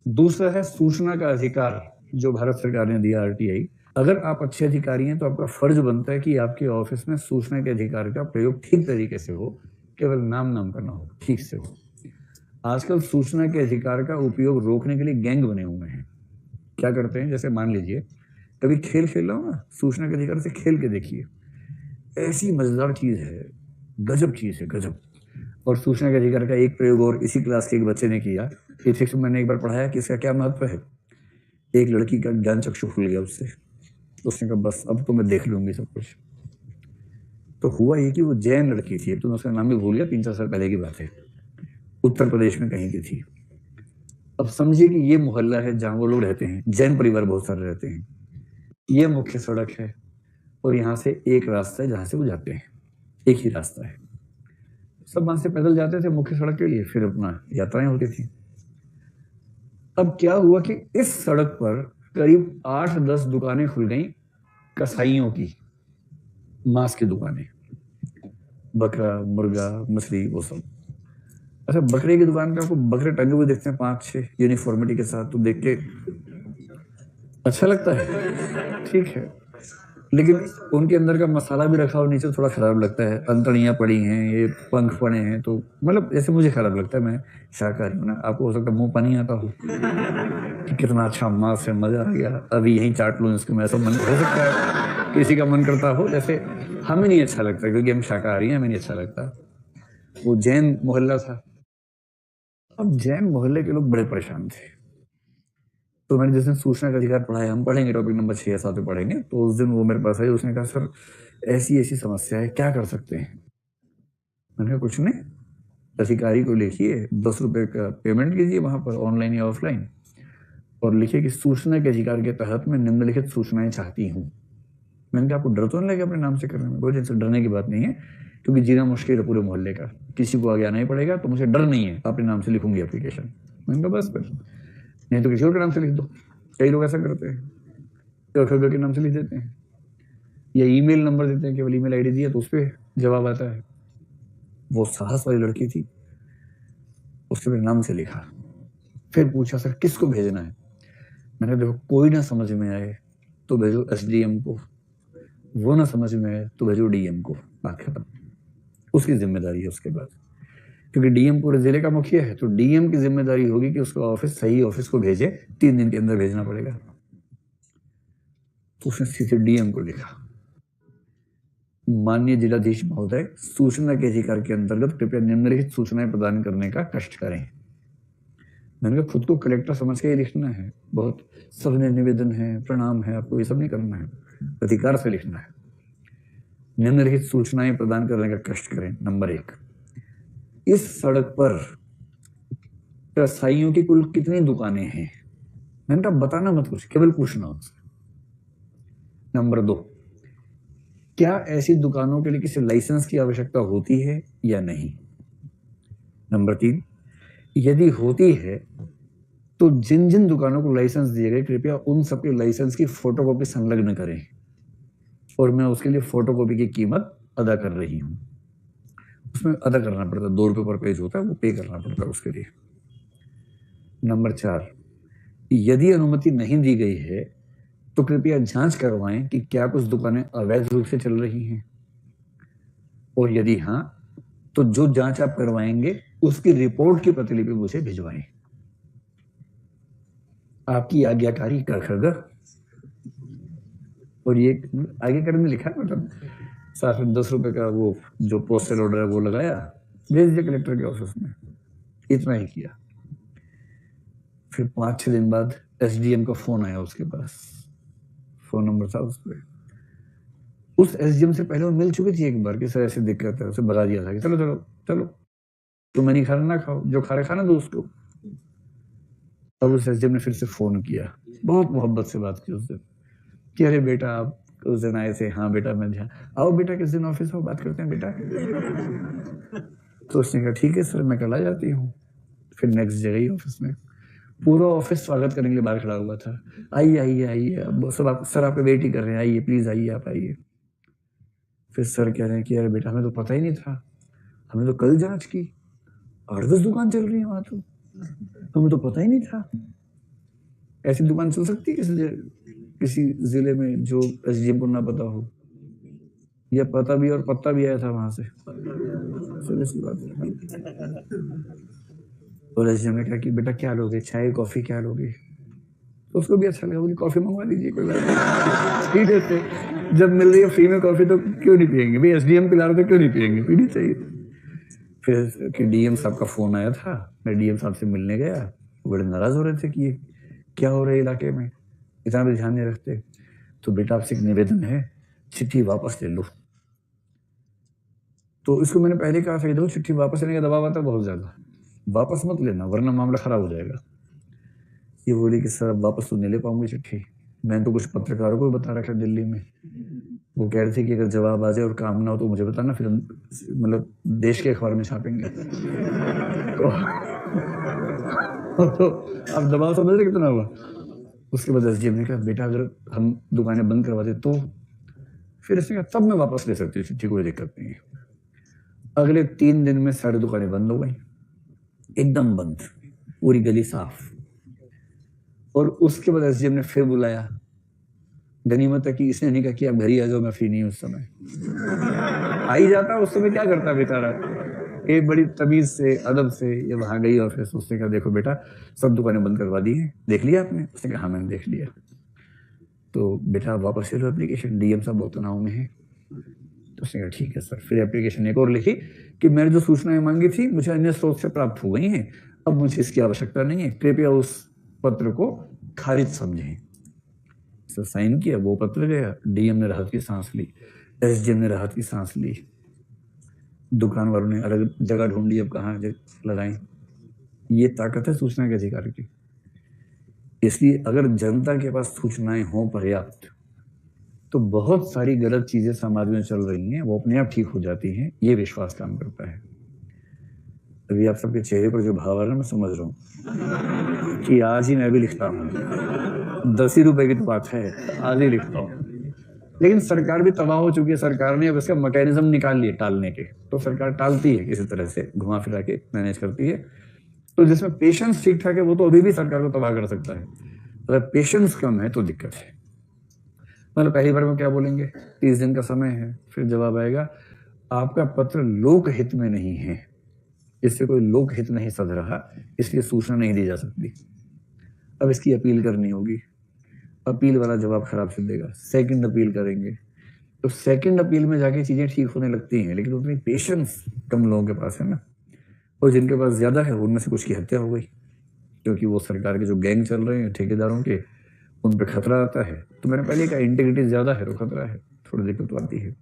दूसरा है सूचना का अधिकार जो भारत सरकार ने दिया, आरटीआई। अगर आप अच्छे अधिकारी हैं तो आपका फर्ज बनता है कि आपके ऑफिस में सूचना के अधिकार का प्रयोग ठीक तरीके से हो, केवल नाम का ना हो, ठीक से हो। आजकल सूचना के अधिकार का उपयोग रोकने के लिए गैंग बने हुए हैं। क्या करते हैं, जैसे मान लीजिए कभी खेल खेल रहा हूँ ना, सूचना के अधिकार से खेल के देखिए, ऐसी मजेदार चीज है, गजब चीज है, गजब। और सूचना के अधिकार का एक प्रयोग और इसी क्लास के एक बच्चे ने किया। इथिक्स में मैंने एक बार पढ़ाया कि इसका क्या महत्व है। एक लड़की का ज्ञान चक्षु खुल गया उससे, उसने कहा बस अब तो मैं देख लूंगी सब कुछ। तो हुआ ये कि वो जैन लड़की थी, तो मैं उसका नाम भी भूल गया, 3-4 साल पहले की बात है, उत्तर प्रदेश में कहीं की थी। अब समझिए कि ये मोहल्ला है जहां वो लोग रहते हैं, जैन परिवार बहुत सारे रहते हैं। ये मुख्य सड़क है और यहाँ से एक रास्ता है जहां से वो जाते हैं, एक ही रास्ता है। सब वहां से पैदल जाते थे मुख्य सड़क के लिए, फिर अपना यात्राएं होती थी। अब क्या हुआ कि इस सड़क पर करीब 8-10 दुकानें खुल गई कसाईयों की, मांस की दुकानें, बकरा, मुर्गा, मछली, वो सब। अच्छा, बकरे की दुकान पे आपको बकरे टंगे हुए देखते हैं 5-6 यूनिफॉर्मिटी के साथ, तो देख के अच्छा लगता है, ठीक है, लेकिन उनके अंदर का मसाला भी रखा और नीचे थोड़ा खराब लगता है। अंतड़ियां पड़ी हैं, ये पंख पड़े हैं, तो मतलब ऐसे मुझे खराब लगता है। मैं शाकाहारी हूं ना, आपको हो सकता है मुंह पानी आता हो कि कितना अच्छा मांस है, मजा आ गया, अभी यहीं चाट लूं इसको, मैं ऐसा मन हो सकता है किसी का मन करता हो। जैसे हमें नहीं अच्छा लगता क्योंकि हम शाकाहारी हैं, हमें नहीं अच्छा लगता। वो जैन मोहल्ला था। अब जैन मोहल्ले के लोग बड़े परेशान थे, तो मैंने जिस दिन सूचना का अधिकार पढ़ाया, हम पढ़ेंगे टॉपिक नंबर 6 या 7 में पढ़ेंगे, तो उस दिन वो मेरे पास आई, उसने कहा सर ऐसी ऐसी समस्या है, क्या कर सकते हैं। मैंने कहा कुछ नहीं, अधिकारी को लिखिए, 10 रुपए का पेमेंट कीजिए वहां पर, ऑनलाइन या ऑफलाइन, और लिखिए कि सूचना के अधिकार के तहत मैं निम्नलिखित सूचनाएं चाहती हूँ। मैंने कहा आपको डर तो नहीं लगे अपने नाम से करने में? बोले डरने की बात नहीं है, क्योंकि जीना मुश्किल है पूरे मोहल्ले का, किसी को आगे आना ही पड़ेगा, तो मुझे डर नहीं है, अपने नाम से लिखूंगी एप्लीकेशन। मैंने कहा बस फिर, नहीं तो किसी और के नाम से लिख दो। कई लोग ऐसा करते हैं, घर के नाम से लिख देते हैं, या ईमेल नंबर देते हैं, केवल ईमेल आईडी दिया तो उस पर जवाब आता है। वो साहस वाली लड़की थी, उसके मेरे नाम से लिखा। फिर पूछा सर किसको भेजना है? मैंने देखो कोई ना समझ में आए तो भेजो एसडीएम को, वो ना समझ में आए तो भेजो डीएम को, बात खत्म। उसकी जिम्मेदारी है उसके बाद, क्योंकि डीएम पूरे जिले का मुखिया है, तो डीएम की जिम्मेदारी होगी कि उसका ऑफिस सही ऑफिस को भेजे, 3 दिन के अंदर भेजना पड़ेगा। तो उसने सीधे डीएम को लिखा, माननीय जिलाधीश महोदय, सूचना के अधिकार के अंतर्गत कृपया निम्नलिखित सूचनाएं प्रदान करने का कष्ट करें। मैंने कहा खुद को कलेक्टर समझ के ही लिखना है, बहुत सविनय निवेदन है, प्रणाम है, आपको ये सब नहीं करना है, अधिकार से लिखना है। निम्नलिखित सूचनाएं प्रदान करने का कष्ट करें। नंबर 1, इस सड़क पर कसाईयों की कुल कितनी दुकानें हैं? मैंने कहा बताना मत कुछ, केवल पूछना उनसे। नंबर 2, क्या ऐसी दुकानों के लिए किसी लाइसेंस की आवश्यकता होती है या नहीं? नंबर 3, यदि होती है तो जिन जिन दुकानों को लाइसेंस दिए गए कृपया उन सबके लाइसेंस की फोटोकॉपी संलग्न करें, और मैं उसके लिए फोटोकॉपी की कीमत अदा कर रही हूं। उसमें अदा करना पड़ता है, 2 रुपए पर पेज होता है, वो पे करना पड़ता है उसके लिए। नंबर 4, यदि अनुमति नहीं दी गई है तो कृपया जांच करवाएं कि क्या कुछ दुकानें अवैध रूप से चल रही हैं, और यदि हाँ तो जो जांच आप करवाएंगे उसकी रिपोर्ट की प्रतिलिपि मुझे भिजवाएं। आपकी आज्ञाकारी कर खरगर। और ये आगे करने लिखा, मतलब साथ में 10 रुपए का वो जो पोस्टल ऑर्डर है वो लगाया, भेज दिया कलेक्टर के ऑफिस में, इतना ही किया। फिर 5-6 दिन बाद एसडीएम का फोन आया उसके पास, फोन नंबर था उस पर। उस एसडीएम से पहले वो मिल चुकी थी एक बार कि सर ऐसे दिक्कत है, उसे बता दिया था कि चलो चलो चलो, तुम्हें नहीं खाना ना खाओ, जो खा रहे खाना दो उसको। अब उस एसडीएम ने फिर से फोन किया, बहुत मोहब्बत से बात की उससे कि अरे बेटा आप उस दिन आए थे, हाँ बेटा मैं ध्यान, आओ बेटा किस दिन ऑफिस में बात करते हैं बेटा। तो उसने कहा ठीक है सर, मैं कल आ जाती हूँ। फिर नेक्स्ट डे गई ऑफिस में, पूरा ऑफिस स्वागत करने के लिए बाहर खड़ा हुआ था, आइए आइए आइए, अब सब आप सर आपका वेट ही कर रहे हैं, आइए प्लीज आइए, आप आइए। फिर सर कह रहे हैं कि अरे बेटा हमें तो पता ही नहीं था, हमने तो कल जांच की, 8-10 दुकान चल रही है वहां, तो हमें तो पता ही नहीं था। ऐसी दुकान चल सकती है किसी जिले में जो एसडीएम को ना पता हो, या पता भी और पत्ता भी आया था वहां से? सीरियसली बात है। और एसडीएम ने कहा कि बेटा क्या लोगे, चाय कॉफी क्या लोगे? तो उसको भी अच्छा लगा, बोली कॉफी मंगवा दीजिए, कोई बात नहीं। पी लेते, जब मिल रही है फ्री में कॉफी तो क्यों नहीं पियेंगे भाई, एसडीएम पिला रहे तो क्यों नहीं पियेंगे, पीनी चाहिए। फिर कि डीएम साहब का फोन आया था, मैं डीएम साहब से मिलने गया, बड़े नाराज हो रहे थे कि ये क्या हो रहा है इलाके में, इतना भी ध्यान नहीं रखते। तो बेटा आपसे एक निवेदन है, चिट्ठी वापस ले लो। तो इसको मैंने पहले कहा था, देखो चिट्ठी वापस लेने का दबाव आता है बहुत ज्यादा, वापस मत लेना वरना मामला खराब हो जाएगा। ये बोली कि सर वापस तो नहीं ले पाऊंगी चिट्ठी, मैंने तो कुछ पत्रकारों को बता रखा दिल्ली में, वो कह रहे थे कि अगर जवाब आ जाए और काम ना हो तो मुझे बताना, फिर मतलब देश के अखबार में छापेंगे। तो अब दबाव समझ रहे कितना हुआ। उसके बाद एसडीएम ने कहा बेटा अगर हम दुकानें बंद करवा दे तो, फिर इसने कहा तब मैं वापस ले सकती हूँ चिट्ठी, कोई दिक्कत नहीं है। अगले 3 दिन में सारी दुकानें बंद हो गई, एकदम बंद, पूरी गली साफ। और उसके बाद एसडीएम ने फिर बुलाया, गनीमत है कि इसने नहीं कहा कि आप घर ही आ जाओ, मैं फ्री नहीं हूं उस समय। आ ही जाता उस समय, क्या करता बेचारा, एक बड़ी तमीज से अदब से ये वहां गई और फिर उसने कहा देखो बेटा सब दुकानें बंद करवा दी हैं, देख लिया आपने? उसने कहा हाँ मैंने देख लिया। तो बेटा वापस ले लो एप्लीकेशन, डीएम साहब बहुत तनाव में है। तो उसने कहा ठीक है सर। फिर एप्लीकेशन एक और लिखी कि मैंने जो सूचनाएं मांगी थी मुझे अन्य स्रोत से प्राप्त हो गई हैं, अब मुझे इसकी आवश्यकता नहीं है, कृपया उस पत्र को खारिज समझें। सर साइन किया, वो पत्र गया, डीएम ने राहत की सांस ली, एसडीएम ने राहत की सांस ली, दुकान वालों ने अलग जगह ढूंढ ली अब कहाँ लगाएं। ये ताकत है सूचना के अधिकार की। इसलिए अगर जनता के पास सूचनाएं हो पर्याप्त तो बहुत सारी गलत चीजें समाज में चल रही हैं वो अपने आप ठीक हो जाती हैं, ये विश्वास काम करता है। अभी आप सबके चेहरे पर जो भाव आ रहा है मैं समझ रहा हूँ कि आज ही मैं भी लिखता हूँ, 10 ही रुपए की तो बात है, आज ही लिखता हूँ। लेकिन सरकार भी तबाह हो चुकी है, सरकार ने अब इसका मैकेनिज्म निकाल लिए टालने के, तो सरकार टालती है किसी तरह से, घुमा फिरा के मैनेज करती है। तो जिसमें पेशेंस ठीक ठाक है वो तो अभी भी सरकार को तबाह कर सकता है, अगर पेशेंस कम है तो दिक्कत है। मतलब पहली बार में क्या बोलेंगे, 30 दिन का समय है, फिर जवाब आएगा आपका पत्र लोक हित में नहीं है, इससे कोई लोक हित नहीं सध रहा, इसलिए सूचना नहीं दी जा सकती। अब इसकी अपील करनी होगी, अपील वाला जवाब खराब से देगा, सेकंड अपील करेंगे, तो सेकंड अपील में जाके चीजें ठीक होने लगती हैं, लेकिन उतनी पेशेंस कम लोगों के पास है ना। और जिनके पास ज्यादा है उनमें से कुछ की हत्या हो गई, क्योंकि वो सरकार के जो गैंग चल रहे हैं ठेकेदारों के, उन पर खतरा आता है। तो मैंने पहले कहा इंटीग्रिटी ज्यादा है तो खतरा है, थोड़ी दिक्कत आती है।